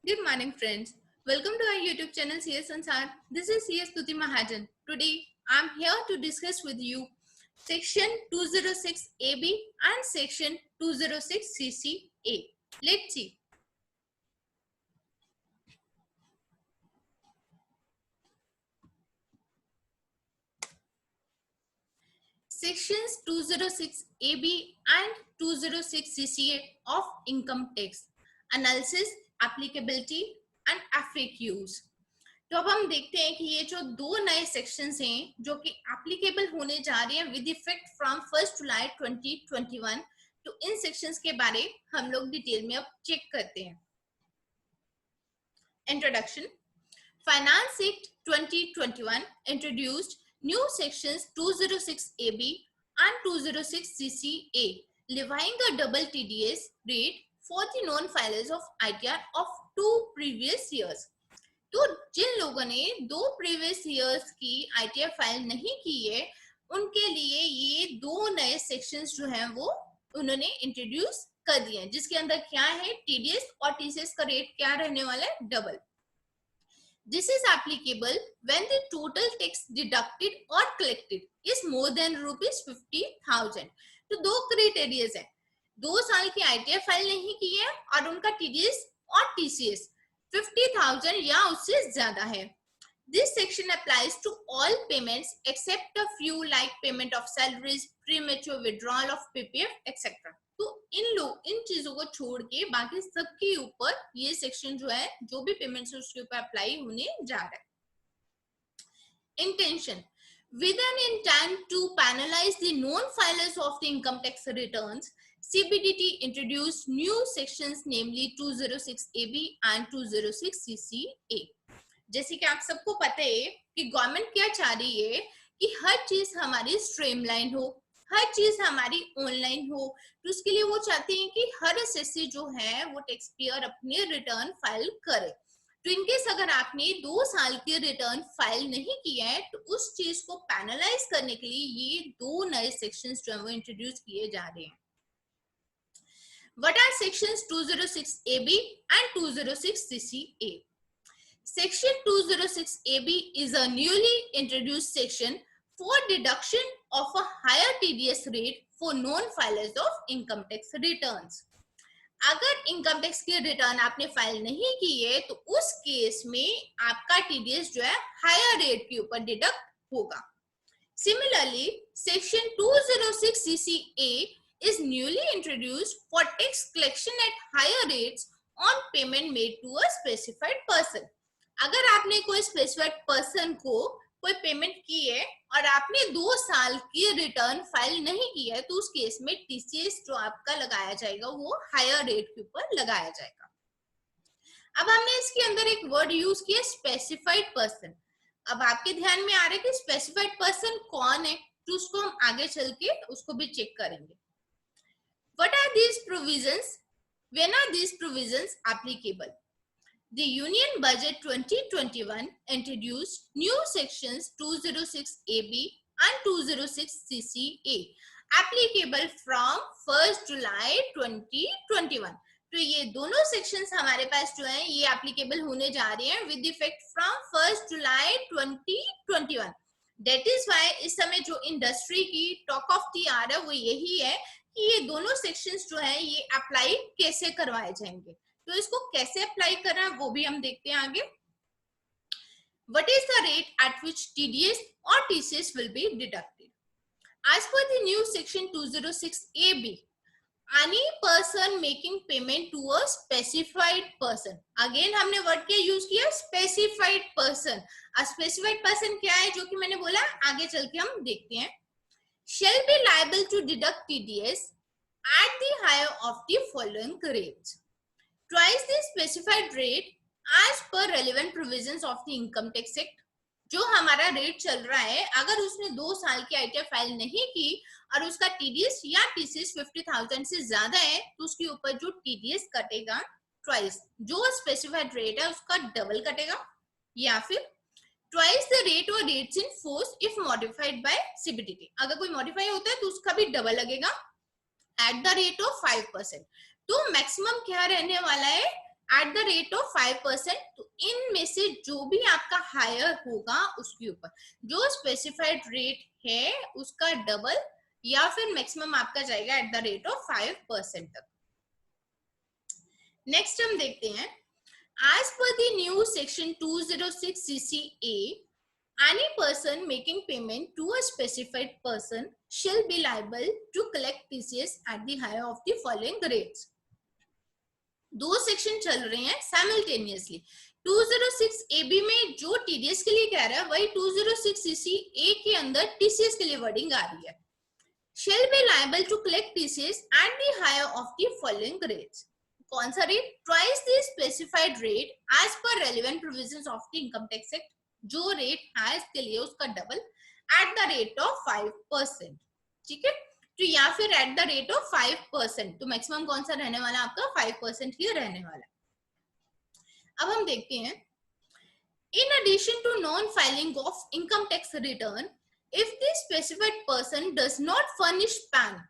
Good morning, friends. Welcome to our YouTube channel CS Sansar. This is CS Tuti Mahajan. Today, I'm here to discuss with you Section 206 AB and Section 206 CCA. Let's see. Sections 206 AB and 206 CCA of Income Tax Analysis, Applicability and FAQs. तो अब हम देखते हैं कि ये जो दो नए सेक्शंस हैं जो कि एप्लीकेबल होने जा रहे हैं विद इफेक्ट फ्रॉम 1 जुलाई 2021, तो इन सेक्शंस के बारे हम लोग डिटेल में अब चेक करते हैं. Introduction. Finance act 2021 introduced new sections 206 AB and 206 CCA, levying the double TDS rate for the non-filers of ITR of 2 previous years. तो जिन लोगों ने 2 प्रीवियस ईयर्स की ITR फाइल नहीं की है उनके लिए ये दो नए सेक्शंस जो हैं वो उन्होंने इंट्रोड्यूस कर दिए हैं, जिसके अंदर क्या है, TDS और TCS का रेट क्या रहने वाला है, double. This is applicable when the total tax deducted or collected is more than rupees 50,000. तो दो क्राइटेरियाज है, 2 साल की ITR फाइल नहीं की है और उनका TDS और TCS 50,000 या उससे ज्यादा है. This section applies to all payments except a few like payment of salaries, premature withdrawal of PPF, etc. तो इन चीजों को छोड़ के बाकी सबके ऊपर ये सेक्शन जो है, जो भी पेमेंट्स है उसके ऊपर अप्लाई होने जा रहा है. Intention. With an intent to penalize the non-filers of the income tax returns, CBDT introduced new sections, namely 206 AB and 206 CCA. जैसे कि आप सबको पता है कि गवर्नमेंट क्या चाह रही है कि हर चीज हमारी स्ट्रीमलाइन हो, हर चीज हमारी ऑनलाइन हो. तो उसके लिए वो चाहते हैं कि हर एसएससी जो है वो टैक्स पेयर अपने रिटर्न फाइल करे. तो इनकेस अगर आपने 2 साल के रिटर्न फाइल नहीं किया है तो उस चीज को पैनलाइज करने के लिए ये दो नए सेक्शंस जो है वो इंट्रोड्यूस किए जा रहे हैं. What are sections 206 AB and 206 CCA? Section 206 AB is a newly introduced section for deduction of a higher TDS rate for non-filers of income tax returns. अगर इनकम टैक्स की रिटर्न आपने फाइल नहीं की है तो उस केस में आपका टीडीएस जो है हायर रेट के ऊपर डिडक्ट होगा. Similarly, section 206 CCA is newly introduced for tax collection at higher rates on payment made to a specified person. अगर आपने कोई स्पेसिफाइड पर्सन को कोई पेमेंट की है और आपने 2 साल की रिटर्न फाइल नहीं की है तो उस केस में टीसीएस जो आपका लगाया जाएगा वो हायर रेट के ऊपर लगाया जाएगा. अब हमने इसके अंदर एक वर्ड यूज किया, स्पेसिफाइड पर्सन. अब आपके ध्यान में आ रहा है कि स्पेसिफाइड पर्सन कौन है, तो उसको हम आगे चल के उसको भी चेक करेंगे. What are these provisions? When are these provisions applicable? The Union Budget 2021 introduced new sections 206 AB and 206 CCA applicable from 1st July 2021. तो ये दोनों सेक्शंस हमारे पास जो हैं ये एप्लीकेबल होने जा रहे हैं with effect from 1st July 2021. That is why इस समय जो इंडस्ट्री की टॉक ऑफ दी आ रहा है वो यही है कि ये दोनों सेक्शंस जो है ये अप्लाई कैसे करवाए जाएंगे. तो इसको कैसे अप्लाई करना है वो भी हम देखते हैं आगे. What is the rate at which TDS or TCS will be deducted? As per the new section 206 AB, any person making payment to a specified person. Again हमने वर्ड क्या यूज किया, specified person. A specified person क्या है जो कि मैंने बोला आगे चल के हम देखते हैं. Shall be liable to deduct TDS at the higher of the following rates. Twice the specified rate as per relevant provisions of the income tax act. जो हमारा रेट चल रहा है अगर उसने 2 साल की आईटीआर फाइल नहीं की और उसका टीडीएस या टीसीएस 50,000 से ज्यादा है तो उसके ऊपर जो टीडीएस कटेगा ट्वाइस जो स्पेसिफाइड रेट है उसका डबल कटेगा, या फिर ट्वाइस द रेट और rates in force if modified by CBDT. अगर कोई मॉडिफाई होता है तो उसका भी डबल लगेगा एट द रेट ऑफ 5%. तो मैक्सिमम क्या रहने वाला है एट द रेट ऑफ 5%। तो इनमें से जो भी आपका हायर होगा उसके ऊपर जो स्पेसिफाइड रेट है उसका डबल या फिर मैक्सिमम आपका जाएगा एट द रेट ऑफ 5% तक। नेक्स्ट हम देखते हैं, as per the new section 206 CCA, any person making payment to a specified person shall be liable to collect TCS at the higher of the following rates। दो section चल रहे हैं simultaneously. 206 AB में जो TDS के लिए कह रहा है वही 206 CCA के अंदर TCS के लिए वर्डिंग आ रही है। shall be liable to collect TCS at the higher of the following rates। कौन सा rate? Twice the specified rate as per relevant provisions of the Income Tax Act. जो रेट है इसके लिए उसका double at the rate of 5%। ठीक है, तो या फिर एट द रेट ऑफ 5%। तो मैक्सिमम कौन सा रहने वाला आपका? 5% ही रहने वाला। अब हम देखते हैं, in addition to non filing of income tax return if the specified person does not furnish PAN.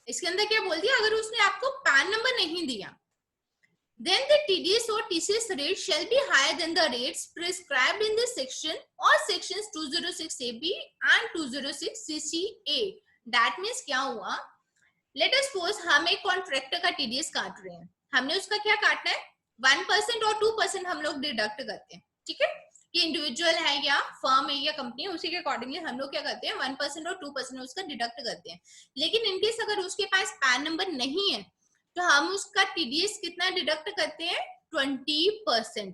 इसके अंदर क्या बोल दिया? अगर उसने आपको पैन नंबर नहीं दिया, then the TDS or TCS rate shall be higher than the rates prescribed in this section or sections 206 AB and 206 CCA। That means क्या हुआ? Let us suppose हम एक कॉन्ट्रैक्टर का TDS काट रहे हैं, हमने उसका क्या काटना है? 1% और 2% हम लोग डिडक्ट करते हैं। ठीक है, कि इंडिविजुअल है या फर्म है या कंपनी है, उसी के अकॉर्डिंगली हम लोग क्या करते हैं? 1% और 2% उसका डिडक्ट करते हैं। लेकिन इनकेस अगर उसके पास पैन नंबर नहीं है तो हम उसका TDS कितना डिडक्ट करते हैं? 20%।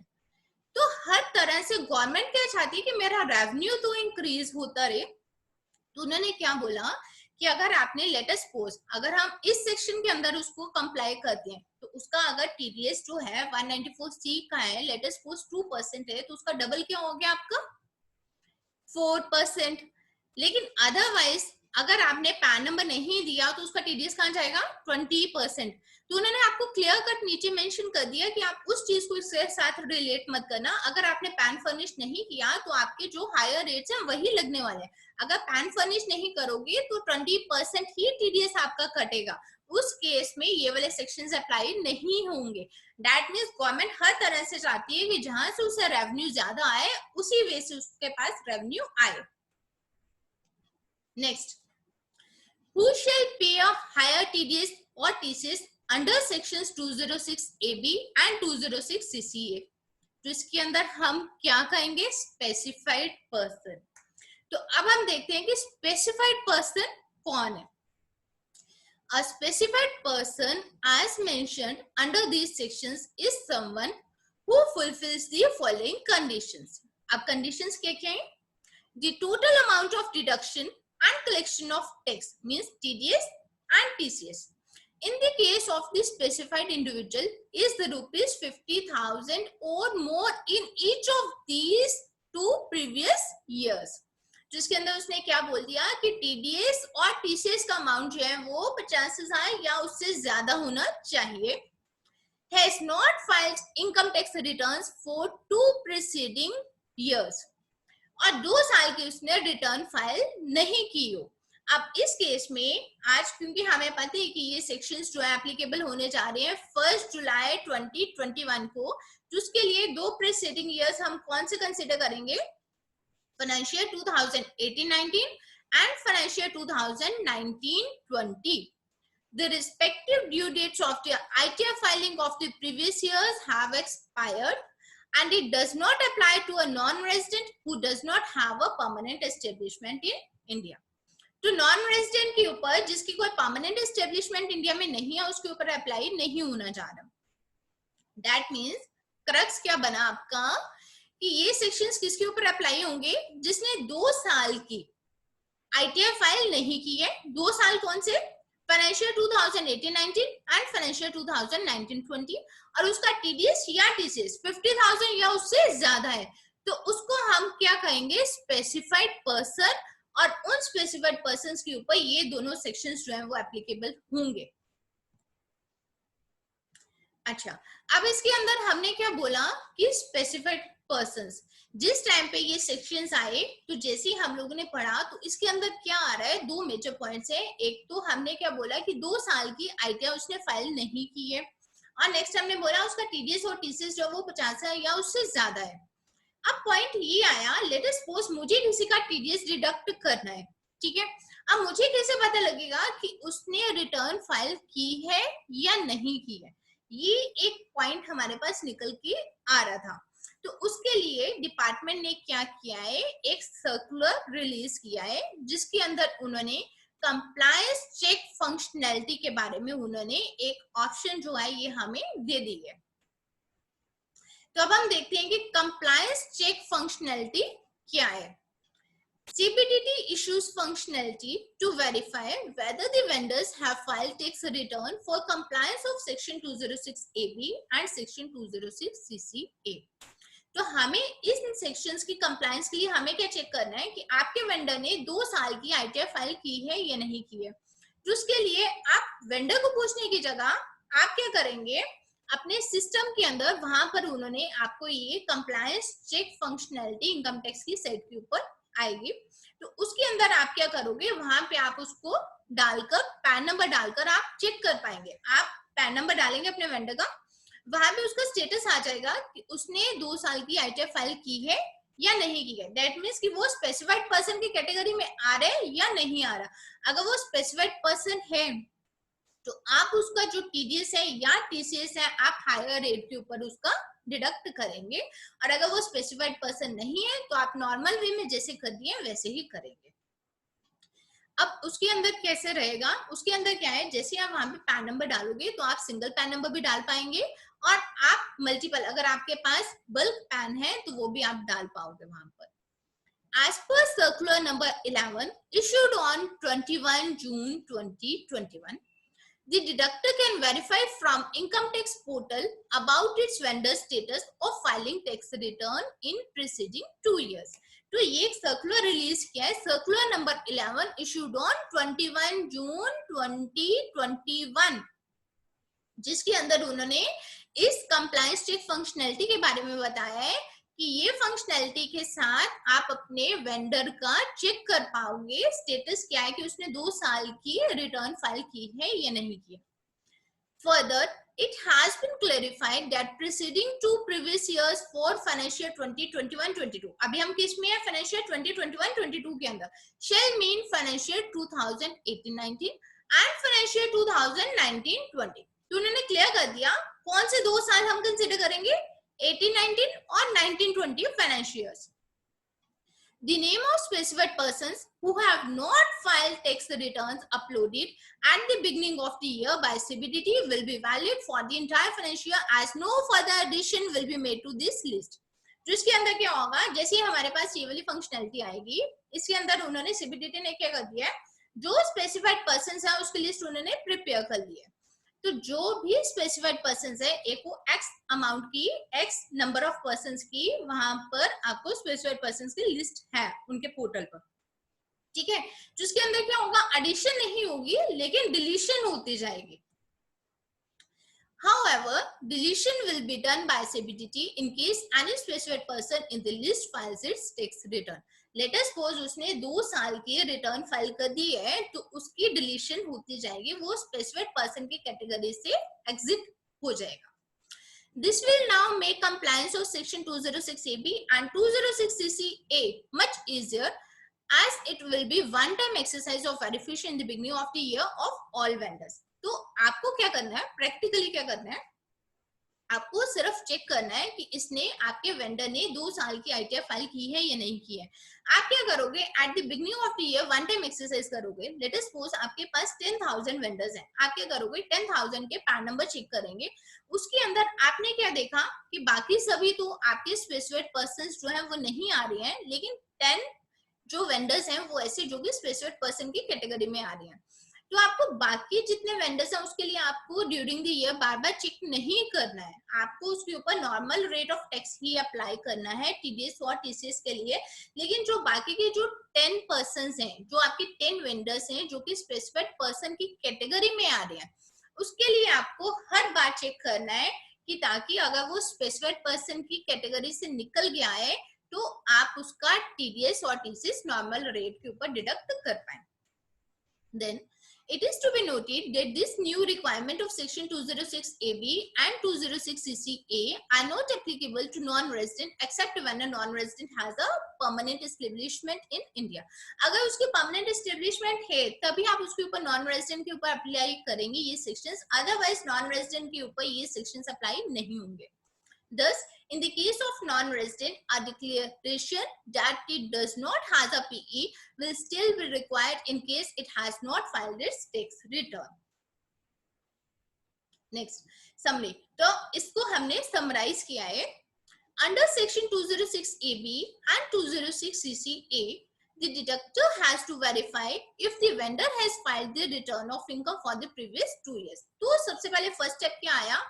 तो हर तरह से गवर्नमेंट क्या चाहती है कि मेरा रेवेन्यू तो इंक्रीज होता रहे। तो उन्होंने क्या बोला कि अगर आपने लेट अस सपोज अगर हम इस सेक्शन के अंदर उसको कंप्लाई करते हैं तो उसका अगर TDS जो है 194C का है, लेट अस सपोज 2% है, तो उसका डबल क्या हो गया आपका? 4%। लेकिन अदरवाइज अगर आपने पैन नंबर नहीं दिया तो उसका TDS कहाँ जाएगा? 20%। तो उन्होंने आपको क्लियर कट नीचे मेंशन कर दिया कि आप उस चीज को इसके साथ रिलेट मत करना। अगर आपने पैन फर्निश नहीं किया तो आपके जो हायर रेट्स हैं वही लगने वाले हैं। अगर पैन फर्निश नहीं करोगे तो 20% ही TDS आपका कटेगा। उस केस में ये वाले सेक्शंस अप्लाई नहीं होंगे। दैट मीन्स गवर्नमेंट हर तरह से चाहती है कि जहां से उसे रेवेन्यू ज्यादा आए उसी वे से उसके पास रेवेन्यू आए। Next, who shall pay a higher TDS or TCS under sections 206 AB and 206 CCA। तो इसके अंदर हम क्या कहेंगे? Specified person. तो अब हम देखते हैं कि स्पेसिफाइड पर्सन कौन है। A specified person as mentioned under these sections is someone who fulfills the following conditions। अब conditions क्या क्या हैं? The total amount of deduction and collection of tax means TDS and TCS in the case of the specified individual is the rupees 50,000 or more in each of these 2 previous years। जिसके अंदर उसने क्या बोल दिया कि TDS और TCS का amount जो है वो 50,000 या उससे ज्यादा होना चाहिए। Has not filed income tax returns for 2 preceding years। और 2 साल की उसने रिटर्न फाइल नहीं की हो। अब इस केस में आज क्योंकि हमें पता है कि ये सेक्शंस जो है एप्लीकेबल होने जा रहे हैं 1 जुलाई 2021 को, तो उसके लिए 2 प्रीसीडिंग ईयर्स हम कौन से कंसीडर करेंगे? Financial 2018-19 and financial 2019-20। The respective due dates of the ITR filing of the previous years have expired and it does not apply to a non-resident who does not have a permanent establishment in India। तो non resident के ऊपर जिसकी कोई permanent establishment India में नहीं है उसके ऊपर अप्लाई नहीं होना जा रहा। दैट मीन्स क्रक्स क्या बना आपका कि ये सेक्शंस किसके ऊपर अप्लाई होंगे? जिसने 2 साल की ITR फाइल नहीं की है। 2 साल कौन से? फाइनेंशियल 2018-19 एंड फाइनेंशियल 2019-20 और उसका TDS या TCS 50,000 या उससे ज्यादा है, तो उसको हम क्या कहेंगे? Specified person. और उन स्पेसिफाइड पर्संस के ऊपर ये दोनों सेक्शंस जो हैं वो एप्लीकेबल होंगे। अच्छा, अब इसके अंदर हमने क्या बोला कि स्पेसिफाइड पर्संस जिस टाइम पे ये सेक्शंस आए तो जैसे ही हम लोगों ने पढ़ा तो इसके अंदर क्या आ रहा है? 2 मेजर पॉइंट्स है। एक तो हमने क्या बोला कि 2 साल की ITR उसने फाइल नहीं की है और नेक्स्ट हमने बोला उसका टीडीएस और टीसीएस जो वो 50 है या उससे ज्यादा है। अब पॉइंट ये आया, लेट अस सपोज मुझे किसी का टीडीएस डिडक्ट करना है, ठीक है। अब मुझे कैसे पता लगेगा कि उसने रिटर्न फाइल की है या नहीं की है, ये एक पॉइंट हमारे पास निकल के आ रहा था। तो उसके लिए डिपार्टमेंट ने क्या किया है, एक सर्कुलर रिलीज किया है जिसके अंदर उन्होंने कंप्लायंस चेक फंक्शनैलिटी के बारे में उन्होंने एक ऑप्शन जो है ये हमें दे दी है। तो अब हम देखते हैं कि कंप्लायंस चेक फंक्शनैलिटी क्या है। CBDT issues functionality to verify whether the vendors have filed tax return for compliance of section 206AB and section 206CCA। तो हमें इन सेक्शंस की कंप्लायंस के लिए हमें क्या चेक करना है कि आपके वेंडर ने 2 साल की ITF फाइल की है या नहीं की है। तो उसके लिए आप वेंडर को पूछने की जगह आप क्या करेंगे, अपने सिस्टम के अंदर वहां पर उन्होंने आपको ये compliance check functionality income tax की साइट के ऊपर आएगी। तो उसके अंदर आप क्या करोगे, वहां पे आप उसको डालकर पैन नंबर डालकर आप चेक कर पाएंगे। आप पैन नंबर डालेंगे अपने वेंडर का, वहां पे उसका स्टेटस आ जाएगा कि उसने 2 साल की ITF फाइल की है या नहीं की है। दैट मीन्स कि वो स्पेसिफाइड पर्सन की कैटेगरी में आ रहा है या नहीं आ रहा। अगर वो स्पेसिफाइड पर्सन है तो आप उसका जो टीडीएस है या टीसीएस है आप हायर रेट के ऊपर उसका डिडक्ट करेंगे। और अगर वो स्पेसिफाइड पर्सन नहीं है तो आप नॉर्मल वे में जैसे कर दिए वैसे ही करेंगे। अब उसके अंदर कैसे रहेगा, उसके अंदर क्या है, जैसे आप वहां पे पैन नंबर डालोगे तो आप सिंगल पैन नंबर भी डाल पाएंगे और आप मल्टीपल, अगर आपके पास बल्क पैन है तो वो भी आप डाल पाओगे वहां पर। As per circular number 11 issued on 21 June 2021, the deductor can verify from income tax portal about its vendor status of filing tax return in preceding 2 years. तो ये एक सर्कुलर रिलीज किया है, सर्कुलर नंबर 11 इश्यूड ऑन 21 जून 2021, जिसके अंदर उन्होंने इस compliance check functionality के बारे में बताया है कि ये फंक्शनैलिटी के साथ आप अपने वेंडर का चेक कर पाओगे स्टेटस क्या है कि उसने 2 साल की रिटर्न फाइल की है या नहीं की। Further, it has been clarified that preceding 2 previous years for financial 2021-22, अभी हम किस में है, financial 2021-22 के अंदर, shall mean financial 2018-19 and financial 2019-20। तो उन्होंने क्लियर कर दिया कौन से 2 साल हम कंसिडर करेंगे, 18-19 और 19-20 financial years। The name of specified persons who have not filed tax returns uploaded at the beginning of the year by CBDT will be valid for the entire financial year as no further addition will be made to this list। तो इसके अंदर क्या होगा, जैसे हमारे पास ये वाली functionality आएगी, इसके अंदर उन्होंने CBDT ने क्या कर दिया है, जो स्पेसिफाइड पर्सन है उसकी लिस्ट उन्होंने प्रिपेयर कर ली है। तो जो भी स्पेसिफाइड पर्संस है, एक वो एक्स अमाउंट की, एक्स नंबर ऑफ पर्संस की, वहां पर आपको स्पेसिफाइड पर्संस की लिस्ट है उनके पोर्टल पर, ठीक है। जिसके अंदर क्या होगा, एडिशन नहीं होगी लेकिन डिलीशन होती जाएगी। However, deletion will be done by CBDT in case any specified person in the list files its tax return। Let us suppose उसने 2 साल की रिटर्न फाइल कर दी है तो उसकी डिलीशन होती जाएगी, वो स्पेसिफाइड पर्सन की कैटेगरी से एग्जिट हो जाएगा। This will now make compliance of section 206AB and 206CCA much easier as it will be one time exercise of verification in the beginning of the year of all vendors। तो आपको क्या करना है, practically क्या करना है, आपको सिर्फ चेक करना है कि इसने, आपके वेंडर ने 2 साल की ITF फाइल की है या नहीं की है। आप क्या करोगे, at the beginning of the year one time exercise करोगे। लेट अस सपोज आपके पास 10,000 वेंडर्स हैं, आप क्या करोगे, 10,000 के पैन नंबर चेक करेंगे। उसके अंदर आपने क्या देखा कि बाकी सभी तो आपके स्पेसिफाइड पर्संस जो है वो नहीं आ रहे हैं, लेकिन 10 जो वेंडर्स हैं वो ऐसे जो कि स्पेसिफाइड पर्सन की कैटेगरी में आ रहे हैं। तो आपको बाकी जितने वेंडर्स हैं उसके लिए आपको ड्यूरिंग द ईयर बार बार चेक नहीं करना है, आपको उसके ऊपर नॉर्मल रेट ऑफ टैक्स ही अप्लाई करना है टीडीएस और टीसीएस के लिए। लेकिन जो बाकी के जो 10 पर्संस हैं, जो आपके 10 वेंडर्स हैं जो कि स्पेसिफाइड पर्सन की कैटेगरी में आ रहे हैं, उसके लिए आपको हर बार चेक करना है कि ताकि अगर वो स्पेसिफाइड पर्सन की कैटेगरी से निकल गया है तो आप उसका टीडीएस और टीसीएस नॉर्मल रेट के ऊपर डिडक्ट कर पाए। Then It is to be noted that this new requirement of section 206AB and 206CCA are not applicable to non-resident except when a non-resident has a permanent establishment in India. अगर उसकी permanent establishment है तभी आप उसके ऊपर non-resident के ऊपर apply करेंगे ये sections, otherwise non-resident के ऊपर ये sections अप्लाई नहीं होंगे. Thus, in the case of non-resident, a declaration that it does not has a PE will still be required in case it has not filed its tax return. Next, summary. तो इसको हमने summarize किया है. Under section 206AB and 206CCA, the deductor has to verify if the vendor has filed the return of income for the previous 2 years. तो सबसे पहले first step क्या आया?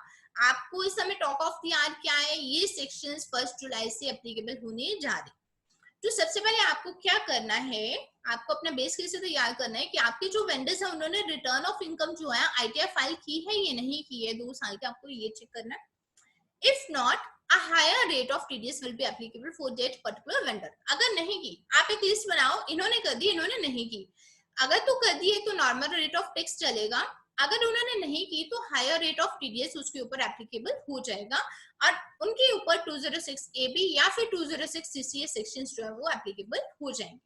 आपको इस समय टॉक ऑफ द आवर क्या है, ये सेक्शंस 1 जुलाई से एप्लीकेबल होने जा रहे. तो सबसे पहले आपको क्या करना है, आपको अपना बेस केस तैयार करना है कि आपके जो वेंडर्स हैं उन्होंने रिटर्न ऑफ इनकम जो है आईटीआर फाइल की है या नहीं की है 2 साल के, आपको ये चेक करना है. If not, a higher rate of TDS will be applicable for that particular vendor. अगर नहीं की, आप एक लिस्ट बनाओ, इन्होंने कर दी, इन्होंने नहीं की. अगर तो कर दी है तो नॉर्मल रेट ऑफ टैक्स चलेगा, अगर उन्होंने नहीं की तो हायर रेट ऑफ टीडीएस उसके ऊपर एप्लीकेबल हो जाएगा और उनके ऊपर 206AB या फिर 206CCA सेक्शंस जो है वो एप्लीकेबल हो जाएंगे.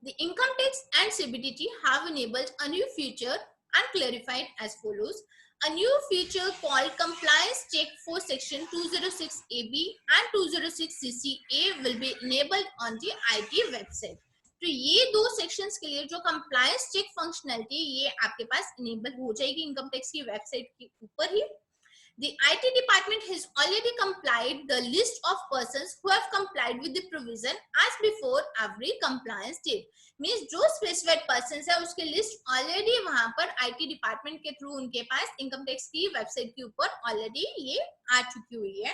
The income tax and CBDT have enabled a new feature and clarified as follows. A new feature called compliance check for section 206AB and 206CCA will be enabled on the IT website. तो ये 2 sections के लिए जो compliance check functionality ये आपके पास enable हो जाएगी income tax की वेबसाइट के ऊपर ही. The IT department has already complied the list of persons who have complied with the provision as before every compliance date. Means जो specified persons है उसके लिस्ट ऑलरेडी वहां पर IT डिपार्टमेंट के through उनके पास इनकम टैक्स की website के ऊपर ऑलरेडी ये आ चुकी हुई है.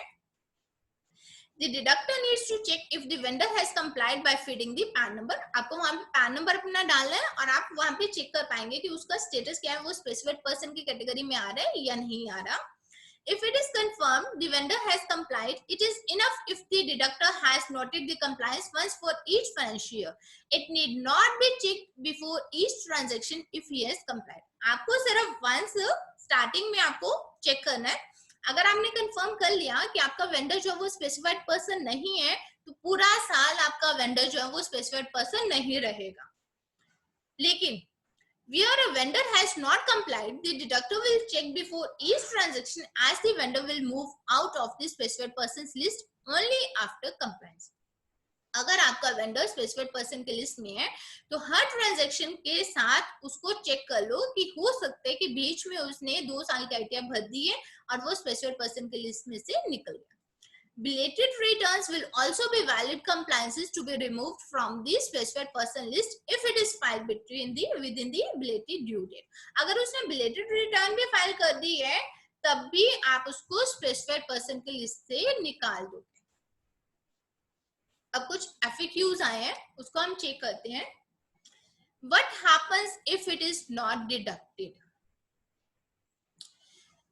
The deductor needs to check if the vendor has complied by feeding the PAN number. आपको वहां पे PAN नंबर अपना डालना है और आप वहां पे चेक कर पाएंगे कि उसका स्टेटस क्या है, वो स्पेसिफाइड पर्सन की कैटेगरी में आ रहा है या नहीं आ रहा. If it is confirmed the vendor has complied, it is enough if the deductor has noted the compliance once for each financial year. It need not be checked before each transaction if he has complied. आपको सिर्फ once starting में आपको check करना है. अगर आपने confirm कर लिया कि आपका वेंडर जो है वो स्पेसिफाइड पर्सन नहीं है तो पूरा साल आपका वेंडर जो है वो स्पेसिफाइड पर्सन नहीं रहेगा. लेकिन where a vendor has not complied, the deductor will check before each transaction as the vendor will move out of the specified person's list only after compliance. अगर आपका वेंडर स्पेसिफाइड पर्सन के list में है तो हर transaction के साथ उसको check कर लो कि हो सकता है कि बीच में उसने 2 साल की आईटीआर भर दी है और वो स्पेसिफाइड पर्सन के लिस्ट में से निकल गया. Belated returns will also be valid compliances to be removed from the specified person list if it is filed within the belated due date. अगर उसने belated return भी फाइल कर दी है तब भी आप उसको स्पेसिफाइड पर्सन के लिस्ट से निकाल दो. अब कुछ FAQs आए हैं उसको हम चेक करते हैं. What happens if it is not deducted?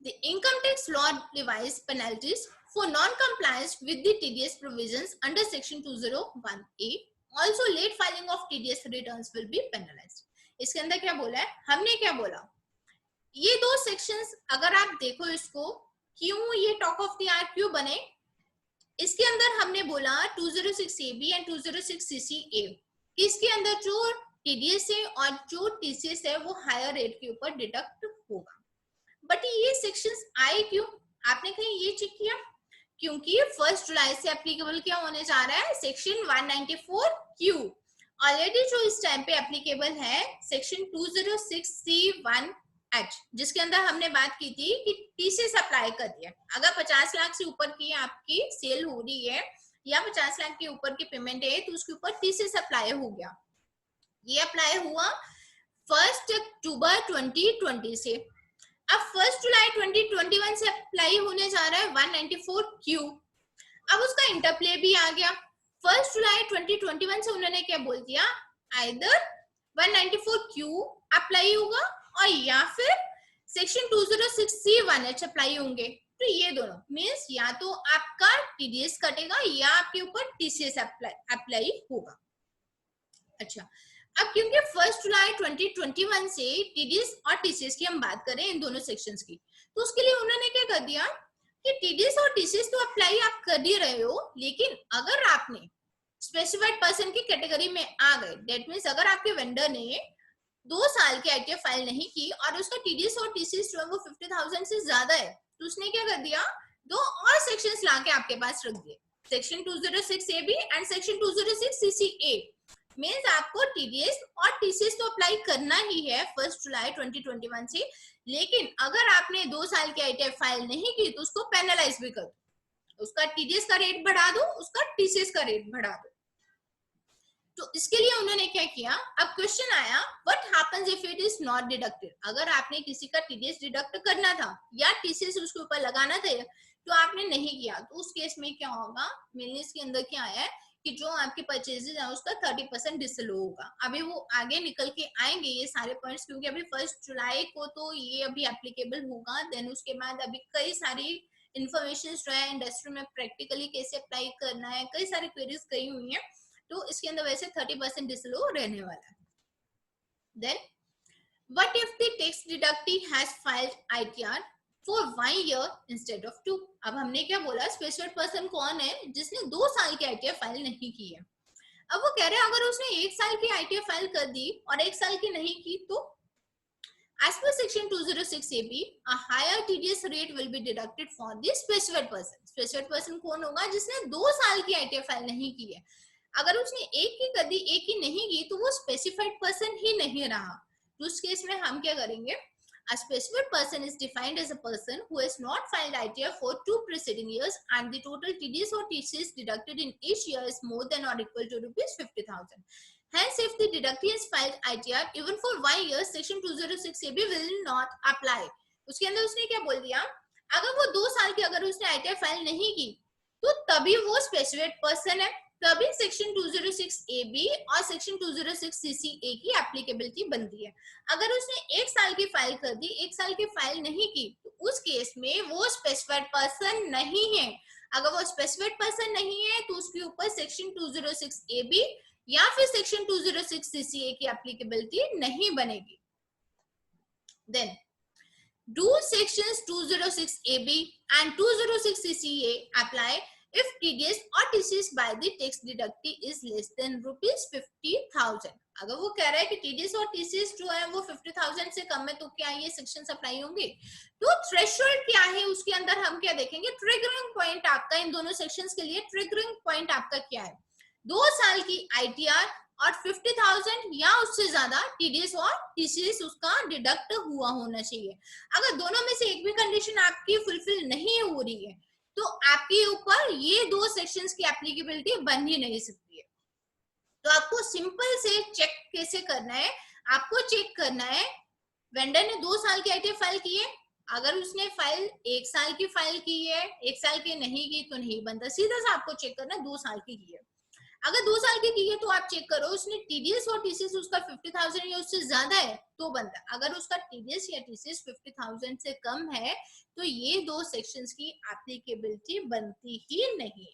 The income tax law revised penalties for non-compliance with the TDS provisions under section 201A. Also, late filing of TDS returns will be penalized. इसके अंदर क्या बोला है, हमने क्या बोला, ये 2 sections अगर आप देखो इसको क्यों ये टॉक ऑफ द आवर क्यों बने, इसके अंदर हमने बोला 206AB एंड 206CCA कि इसके अंदर जो TDS है और जो TCS है वो हायर रेट के ऊपर डिडक्ट होगा. बट ये सेक्शंस आए क्यों, आपने कहीं ये चेक किया? क्योंकि 1 जुलाई से एप्लीकेबल क्या होने जा रहा है, सेक्शन 194Q. ऑलरेडी जो इस टाइम पे एप्लीकेबल है सेक्शन 206C1H, जिसके अंदर हमने बात की थी कि टीसीएस अप्लाई कर दिया. अगर 50 लाख से ऊपर की आपकी सेल हो रही है या 50 लाख के ऊपर की पेमेंट है तो उसके ऊपर टीसीएस अप्लाई हो गया. ये अप्लाई हुआ 1 अक्टूबर 2020 से. अब 1 जुलाई 2021 से अप्लाई होने जा रहा है 194Q. अब उसका इंटरप्ले भी आ गया. 1 जुलाई 2021 से उन्होंने क्या बोल दिया, आइदर 194Q अप्लाई होगा और या फिर सेक्शन 206C1H अप्लाई होंगे. तो ये दोनों मीन्स या तो आपका टीडीएस कटेगा या आपके ऊपर टीसीएस अप्लाई होगा. अच्छा, अब क्योंकि 1 जुलाई 2021 से टीडीएस और टीसीएस की हम बात करें इन दोनों सेक्शंस की, तो उसके लिए उन्होंने क्या कर दिया कि टीडीएस और टीसीएस तो अप्लाई आप कर ही रहे हो, लेकिन अगर आपने स्पेसिफाइड पर्सन की कैटेगरी में आ गए, दैट मीन्स अगर आपके वेंडर ने 2 साल की आईटीएफ फाइल नहीं की और उसका टीडीएस और टीसीएस जो है वो 50,000 से ज्यादा है, तो उसने क्या कर दिया, 2 और सेक्शंस लाके आपके पास रख दिए, section 206 A B and section 206 C C A. Means आपको टीडीएस और टीसीएस तो अप्लाई करना ही है 1 जुलाई 2021 से, लेकिन अगर आपने 2 साल की आईटीएफ फाइल नहीं की तो उसको पेनलाइज भी कर दो, उसका टीडीएस का रेट बढ़ा दो, उसका टीसीएस का रेट बढ़ा दो। तो इसके लिए उन्होंने क्या किया, अब क्वेश्चन आया what happens if it is not deducted. अगर आपने किसी का टीडीएस डिडक्ट करना था या टीसीएस उसके ऊपर लगाना था तो आपने नहीं किया, तो उस केस में क्या होगा, मेनली इसके अंदर क्या आया है कि जो आपके परचेजेस है उसका 30% डिसलो होगा। अभी वो आगे निकल के आएंगे ये सारे पॉइंट्स, क्योंकि अभी 1 जुलाई को तो ये अभी एप्लीकेबल होगा, देन उसके बाद अभी कई सारी इंफॉर्मेशन जो है इंडस्ट्री में प्रैक्टिकली कैसे अप्लाई करना है, कई सारी क्वेरीज गई हुई है, तो इसके अंदर वैसे 30% डिसलो रहने वाला है। Then what if the tax deductee has filed ITR for 1 year instead of 2। अब हमने क्या बोला, स्पेसिफाइड पर्सन कौन है, जिसने 2 साल की आईटीआर फाइल नहीं की है। अब वो कह रहे हैं अगर उसने 1 साल की आईटीआर फाइल कर दी और 1 साल की नहीं की, तो as per section 206 AB a higher TDS rate will be deducted for the specified person। specified person कौन होगा, जिसने 2 साल की आईटीआर फाइल नहीं की है। अगर उसने एक की कर दी, एक की नहीं की, तो वो स्पेसिफाइड पर्सन ही नहीं रहा। तो उस केस में हम क्या करेंगे, a specified person is defined as a person who has not filed ITR for 2 preceding years and the total TDS or TCS deducted in each year is more than or equal to rupees 50,000। Hence, if the deductee has filed ITR even for 1 year, section 206 AB will not apply। उसके अंदर उसने क्या बोल दिया, अगर वो 2 साल की अगर उसने ITR फाइल नहीं की, तो तभी वो स्पेसिफाइड पर्सन है, तभी सेक्शन 206 AB और सेक्शन 206 CCA की एप्लीकेबिलिटी बनती है। अगर उसने 1 साल की फाइल कर दी, 1 साल की फाइल नहीं की, तो उस केस में वो स्पेसिफाइड पर्सन नहीं है। अगर वो स्पेसिफाइड पर्सन नहीं है तो उसके ऊपर सेक्शन 206 AB या फिर सेक्शन 206 CCA की एप्लीकेबिलिटी नहीं बनेगी। Then do sections 206 AB and 206 CCA apply if TDS or TCS by the tax deductee is less than rupees 50,000। अगर वो कह रहा है कि TDS और TCS जो है वो 50,000 से कम है, तो क्या ये सेक्शन अप्लाई होंगे। तो थ्रेशोल्ड क्या है उसके अंदर हम क्या देखेंगे, ट्रिगरिंग पॉइंट आपका इन दोनों सेक्शंस के लिए ट्रिगरिंग पॉइंट आपका क्या है, 2 साल की आईटीआर और 50,000 या उससे ज्यादा टीडीएस और टीसीएस उसका डिडक्ट हुआ होना चाहिए। अगर दोनों में से एक भी कंडीशन आपकी फुलफिल नहीं हो रही है, तो आपके ऊपर ये 2 सेक्शंस की एप्लीकेबिलिटी बन ही नहीं सकती है। तो आपको सिंपल से चेक कैसे करना है, आपको चेक करना है वेंडर ने 2 साल की आईटीआर फाइल की है, अगर उसने फाइल 1 साल की फाइल की है, 1 साल की नहीं की तो नहीं बनता, सीधा सा आपको चेक करना 2 साल की है। अगर 2 साल की है तो आप चेक करो उसने टीडीएस और टीसीएस उसका 50,000 या उससे ज्यादा है तो बनता है। अगर उसका टीडीएस या टीसीएस 50,000 से कम है तो ये 2 सेक्शंस की एप्लीकेबिलिटी बनती ही नहीं है।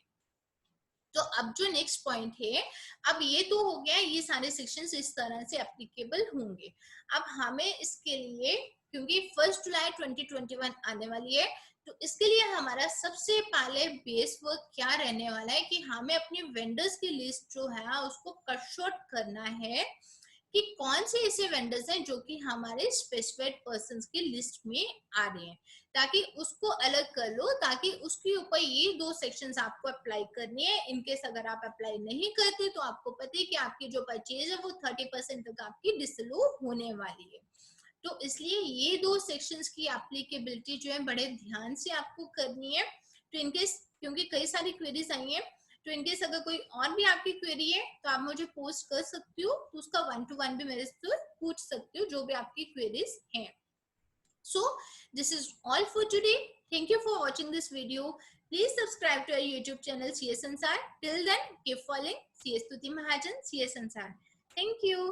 तो अब जो नेक्स्ट पॉइंट है, अब ये तो हो गया, ये सारे सेक्शंस इस तरह से एप्लीकेबल होंगे। अब हमें इसके लिए, क्योंकि 1 जुलाई 2021 आने वाली है, तो इसके लिए हमारा सबसे पहले बेस वर्क क्या रहने वाला है कि हमें अपने वेंडर्स की लिस्ट जो है उसको कट शॉर्ट करना है कि कौन से ऐसे वेंडर्स हैं जो कि हमारे स्पेसिफाइड पर्संस की लिस्ट में आ रहे हैं, ताकि उसको अलग कर लो, ताकि उसके ऊपर ये 2 सेक्शंस आपको अप्लाई करनी है। इनकेस अगर आप अप्लाई नहीं करते तो आपको पता है कि आपकी जो परचेज है वो 30% तक आपकी डिसलो होने वाली है। तो इसलिए ये 2 सेक्शंस की एप्लीकेबिलिटी जो है बड़े ध्यान से आपको करनी है। तो इनकेस, क्योंकि कई सारी क्वेरीज आई हैं, तो इनकेस अगर कोई और भी आपकी क्वेरी है तो आप मुझे पोस्ट कर सकती हो, तो उसका 1-to-1 भी मेरे से पूछ सकती हो जो भी आपकी क्वेरीज हैं। So this is all for today. Thank you for watching this video. Please subscribe to our YouTube channel CS Ansar. Till then, keep following CS Tuti Mahajan, CS Ansar. Thank you.